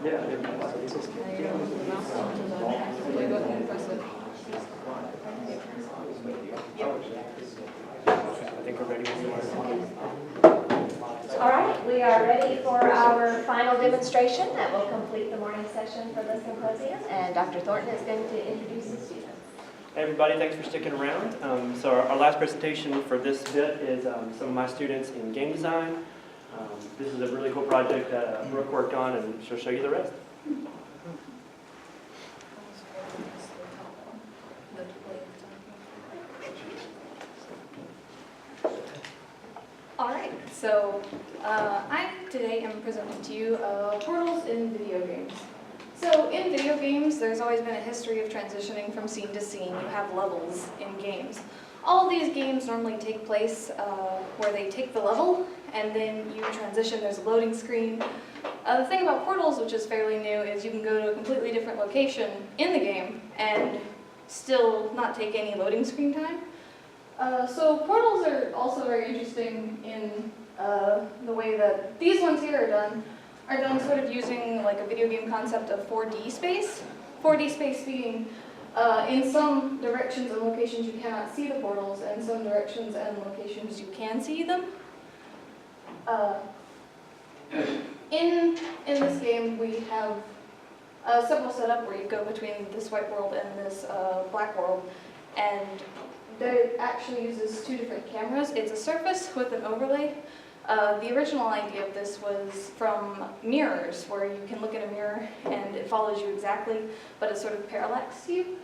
Yeah. Now you're going to move the mouse onto the, so you go ahead and press it. I think we're ready when you are. All right, we are ready for our final demonstration that will complete the morning session for the symposium, and Dr. Thornton is going to introduce the students. Hey everybody, thanks for sticking around. So our last presentation for this bit is some of my students in game design. This is a really cool project that Brooke worked on, and she'll show you the rest. All right, so I today am presenting to you portals in video games. So in video games, there's always been a history of transitioning from scene to scene. You have levels in games. All of these games normally take place where they take the level and then you transition. There's a loading screen. The thing about portals, which is fairly new, is you can go to a completely different location in the game and still not take any loading screen time. So portals are also very interesting in the way that these ones here are done sort of using like a video game concept of 4D space. 4D space being in some directions and locations you cannot see the portals, and some directions and locations you can see them. In this game we have several setup where you go between this white world and this black world, and it actually uses two different cameras. It's a surface with an overlay. The original idea of this was from mirrors, where you can look at a mirror and it follows you exactly, but it sort of parallaxes you.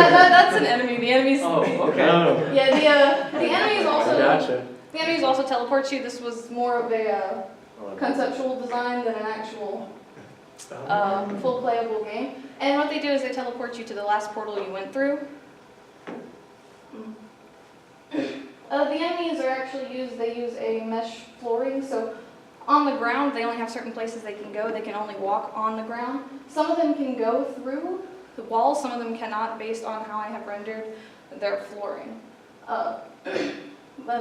That's an enemy. The enemies. Oh, okay. Yeah, the enemies also. Gotcha. The enemies also teleport you. This was more of a conceptual design than an actual full playable game. And what they do is they teleport you to the last portal you went through. The enemies are actually they use a mesh flooring, so on the ground they only have certain places they can go. They can only walk on the ground. Some of them can go through the walls, some of them cannot, based on how I have rendered their flooring. But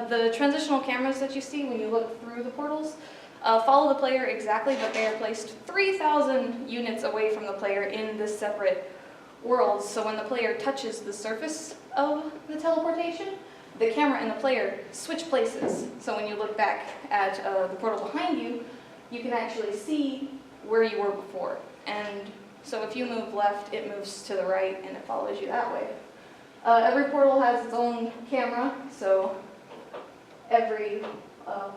the transitional cameras that you see when you look through the portals follow the player exactly, but they are placed 3,000 units away from the player in this separate world. So when the player touches the surface of the teleportation, the camera and the player switch places. So when you look back at the portal behind you, you can actually see where you were before. And so if you move left, it moves to the right and it follows you that way. Every portal has its own camera, so every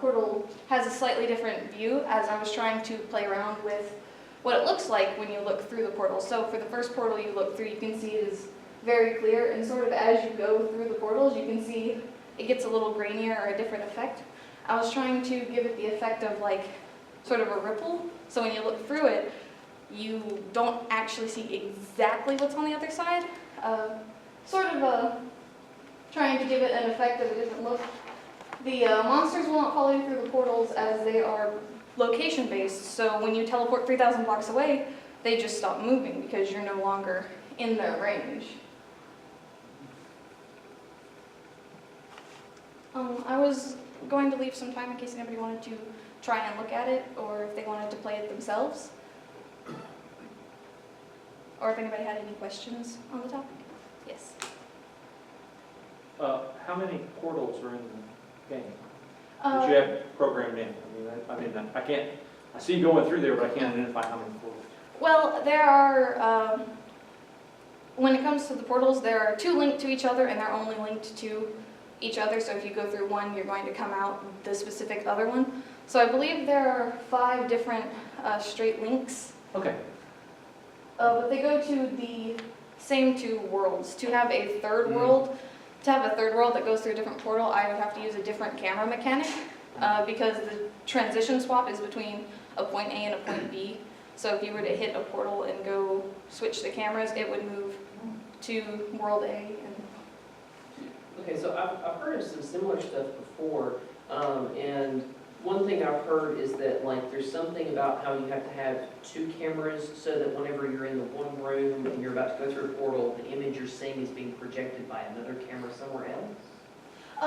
portal has a slightly different view, as I was trying to play around with what it looks like when you look through the portal. So for the first portal you look through, you can see it is very clear, and sort of as you go through the portals, you can see it gets a little grainier or a different effect. I was trying to give it the effect of like sort of a ripple, so when you look through it, you don't actually see exactly what's on the other side. Trying to give it an effect of a different look. The monsters will not follow you through the portals as they are location-based, so when you teleport 3,000 blocks away, they just stop moving because you're no longer in their range. I was going to leave some time in case anybody wanted to try and look at it, or if they wanted to play it themselves. Or if anybody had any questions on the topic. Yes? How many portals are in the game that you have programmed in? I can't, I see you going through there, but I can't identify how many portals. Well, there are, when it comes to the portals, there are two linked to each other, and they're only linked to each other. So if you go through one, you're going to come out the specific other one. So I believe there are 5 different straight links. Okay. But they go to the same 2 worlds. To have a third world, that goes through a different portal, I would have to use a different camera mechanic because the transition swap is between a point A and a point B. So if you were to hit a portal and go switch the cameras, it would move to world A. Okay, so I've heard of some similar stuff before, and one thing I've heard is that like there's something about how you have to have 2 cameras so that whenever you're in the one room and you're about to go through a portal, the image you're seeing is being projected by another camera somewhere else.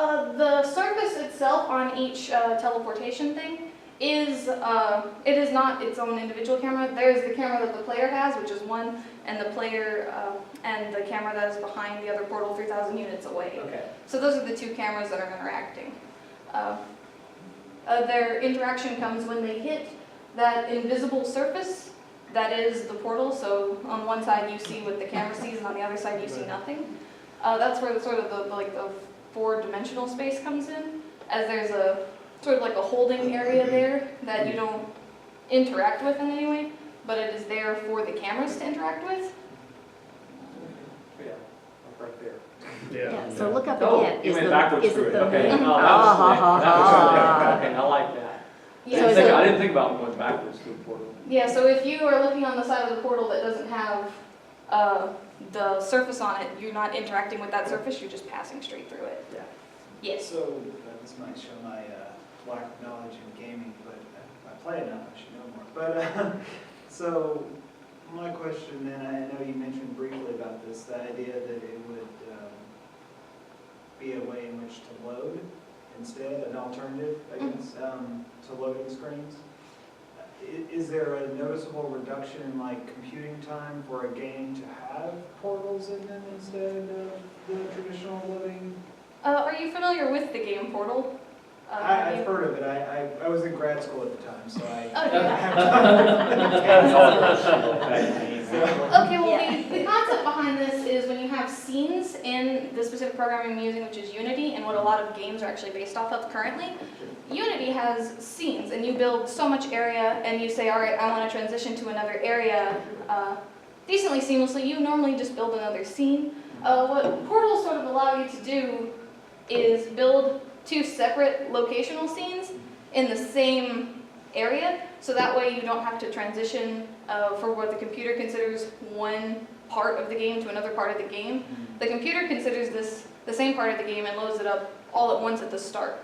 The surface itself on each teleportation thing is, it is not its own individual camera. There's the camera that the player has, which is one, and the player, and the camera that is behind the other portal 3,000 units away. Okay. So those are the two cameras that are interacting. Their interaction comes when they hit that invisible surface that is the portal. So on one side you see what the camera sees, and on the other side you see nothing. That's where the sort of the four-dimensional space comes in, as there's a sort of like a holding area there that you don't interact with in any way, but it is there for the cameras to interact with. Yeah, right there. Yeah, so look up Oh, again. you Is went the- backwards is through it it. the Okay, moon? no, that was slick. That was Ah. slick. Okay, I like that. Yeah, I didn't think about going backwards through the portal. Yeah, so if you are looking on the side of the portal that doesn't have the surface on it, you're not interacting with that surface, you're just passing straight through it. Yeah. Yes. So, this might show my lack of knowledge in gaming, but I play enough, I should know more. But, so, my question then, I know you mentioned briefly about this, the idea that it would be a way in which to load instead, an alternative, I guess, to loading screens. Is there a noticeable reduction in like computing time for a game to have portals in them instead of the traditional loading? Are you familiar with the game Portal? I've heard of it. I was in grad school at the time, so I Oh, yeah. Okay, well, Yeah. the concept behind this is when you have scenes in the specific programming I'm using, which is Unity, and what a lot of games are actually based off of currently. Unity has scenes, and you build so much area, and you say, all right, I want to transition to another area decently seamlessly. You normally just build another scene. What portals sort of allow you to do is build two separate locational scenes in the same area, so that way you don't have to transition for what the computer considers one part of the game to another part of the game. The computer considers this the same part of the game and loads it up all at once at the start.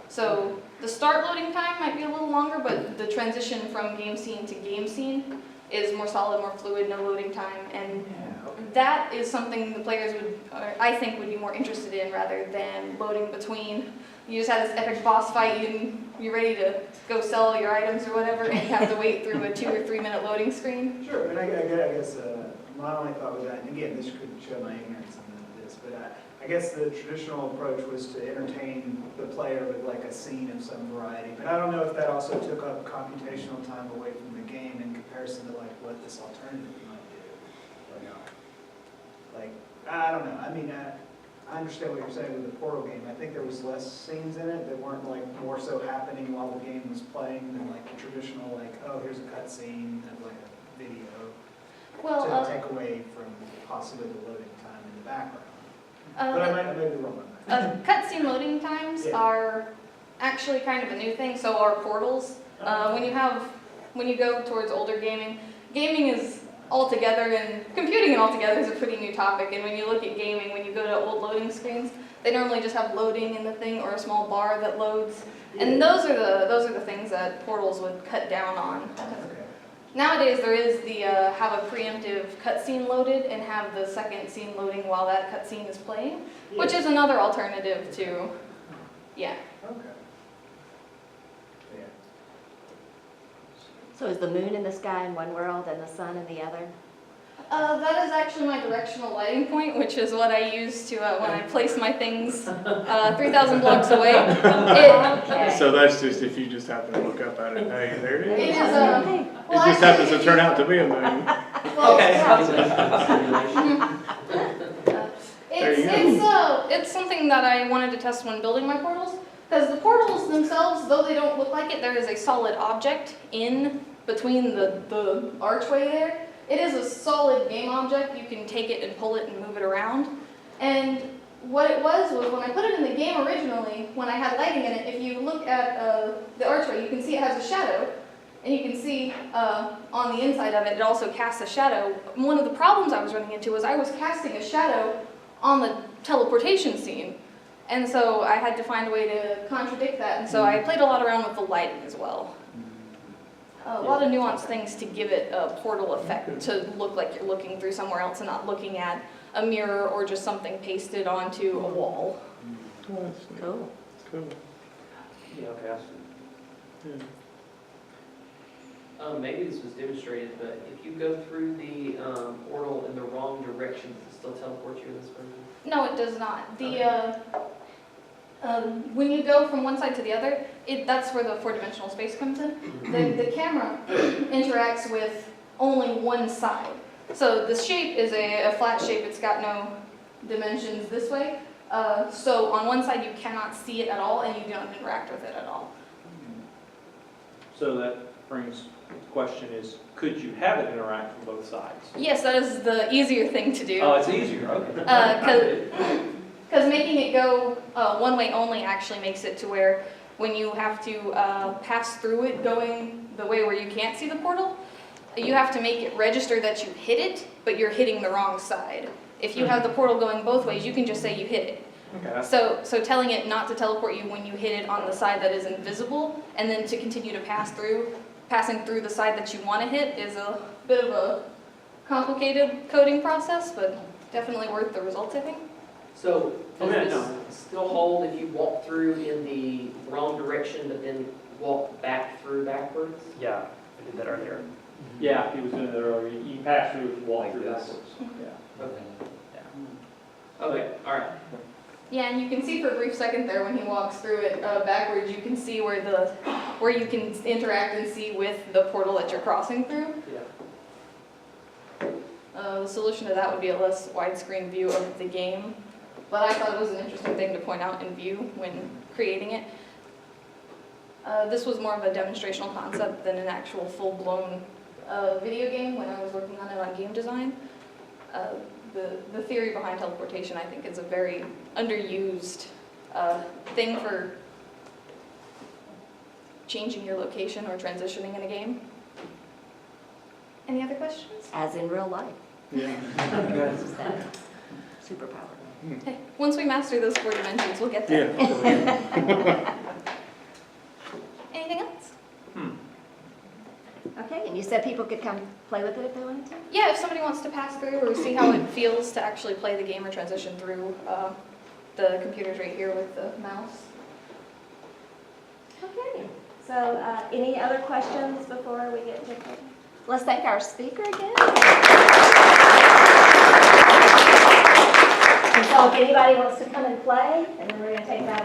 So the start loading time might be a little longer, but the transition from game scene to game scene is more solid, more fluid, no loading time, and that is something the players would, I think, would be more interested in rather than loading between. You just had this epic boss fight and you're ready to go sell your items or whatever, and you have to wait through a 2 or 3 minute loading screen. Sure, and I guess my only thought was that, and again, this could show my ignorance in this, but I guess the traditional approach was to entertain the player with like a scene of some variety. But I don't know if that also took up computational time away from the game in comparison to like what this alternative might do or not. Like, I don't know. I mean, I understand what you're saying with the Portal game. I think there was less scenes in it that weren't like more so happening while the game was playing than like the traditional like, oh, here's a cutscene of like a video Well, to take away from possibly the loading time in the background. uh, But I might be wrong on that. cutscene loading times Yeah. are actually kind of a new thing, so are portals. When you go towards older gaming is altogether, and computing and altogether is a pretty new topic, and when you look at gaming, when you go to old loading screens, they normally just have loading in the thing or a small bar that loads, and those are the things that portals would cut down on. Okay. Nowadays there is the have a preemptive cutscene loaded and have the second scene loading while that cutscene is playing, which is another alternative to, yeah. Okay. Yeah. So is the moon in the sky in one world and the sun in the other? That is actually my directional lighting point, which is what I use to when I place my things 3,000 blocks away. Okay. So that's just if you just happen to look up at it, hey, there it It is. is Okay. It just happens to turn out to be a moon. well, it's something that I wanted to test when building my portals, because the portals themselves, though they don't look like it, there is a solid object in between the archway there. It is a solid game object. You can take it and pull it and move it around. And what it was when I put it in the game originally, when I had lighting in it, if you look at the archway, you can see it has a shadow. And you can see on the inside of it, it also casts a shadow. One of the problems I was running into was I was casting a shadow on the teleportation scene. And so I had to find a way to contradict that. And so I played a lot around with the lighting as well. A lot of nuanced things to give it a portal effect, to look like you're looking through somewhere else and not looking at a mirror or just something pasted onto a wall. That's neat. Cool. Cool. Yeah, okay, I see. Yeah. Maybe this was demonstrated, but if you go through the portal in the wrong direction, does it still teleport you in this version? No, it does not. When you go from one side to the other, that's where the four-dimensional space comes in. The camera interacts with only one side. So the shape is a flat shape. It's got no dimensions this way. So on one side you cannot see it at all, and you don't interact with it at all. So that brings, the question is, could you have it interact from both sides? Yes, that is the easier thing to do. Oh, it's easier, okay. Because making it go one way only actually makes it to where when you have to pass through it going the way where you can't see the portal, you have to make it register that you hit it, but you're hitting the wrong side. If you have the portal going both ways, you can just say you hit it. Okay. So telling it not to teleport you when you hit it on the side that is invisible, and then to continue to passing through the side that you want to hit is a bit of a complicated coding process, but definitely worth the results, I think. So does Okay, this no. still hold if you walk through in the wrong direction, but then walk back through backwards? Yeah, I did that earlier. Yeah, he was doing that earlier. You pass through, walk Like through this. backwards. Yeah. Okay. Okay, all right. Yeah, and you can see for a brief second there when he walks through it backwards, you can see where you can interact and see with the portal that you're crossing through. Yeah. The solution to that would be a less widescreen view of the game, but I thought it was an interesting thing to point out in View when creating it. This was more of a demonstrational concept than an actual full-blown video game when I was working on it on game design. The theory behind teleportation, I think, is a very underused thing for changing your location or transitioning in a game. Any other questions? As in real life. Yeah. Just that superpower. Hey, once we master those 4 dimensions, we'll get there. Yeah. Anything else? Okay, and you said people could come play with it if they wanted to? Yeah, if somebody wants to pass through or see how it feels to actually play the game or transition through, the computer's right here with the mouse. Okay, so any other questions before we get to coding? Let's thank our speaker again. And so if anybody wants to come and play, and then we're going to take that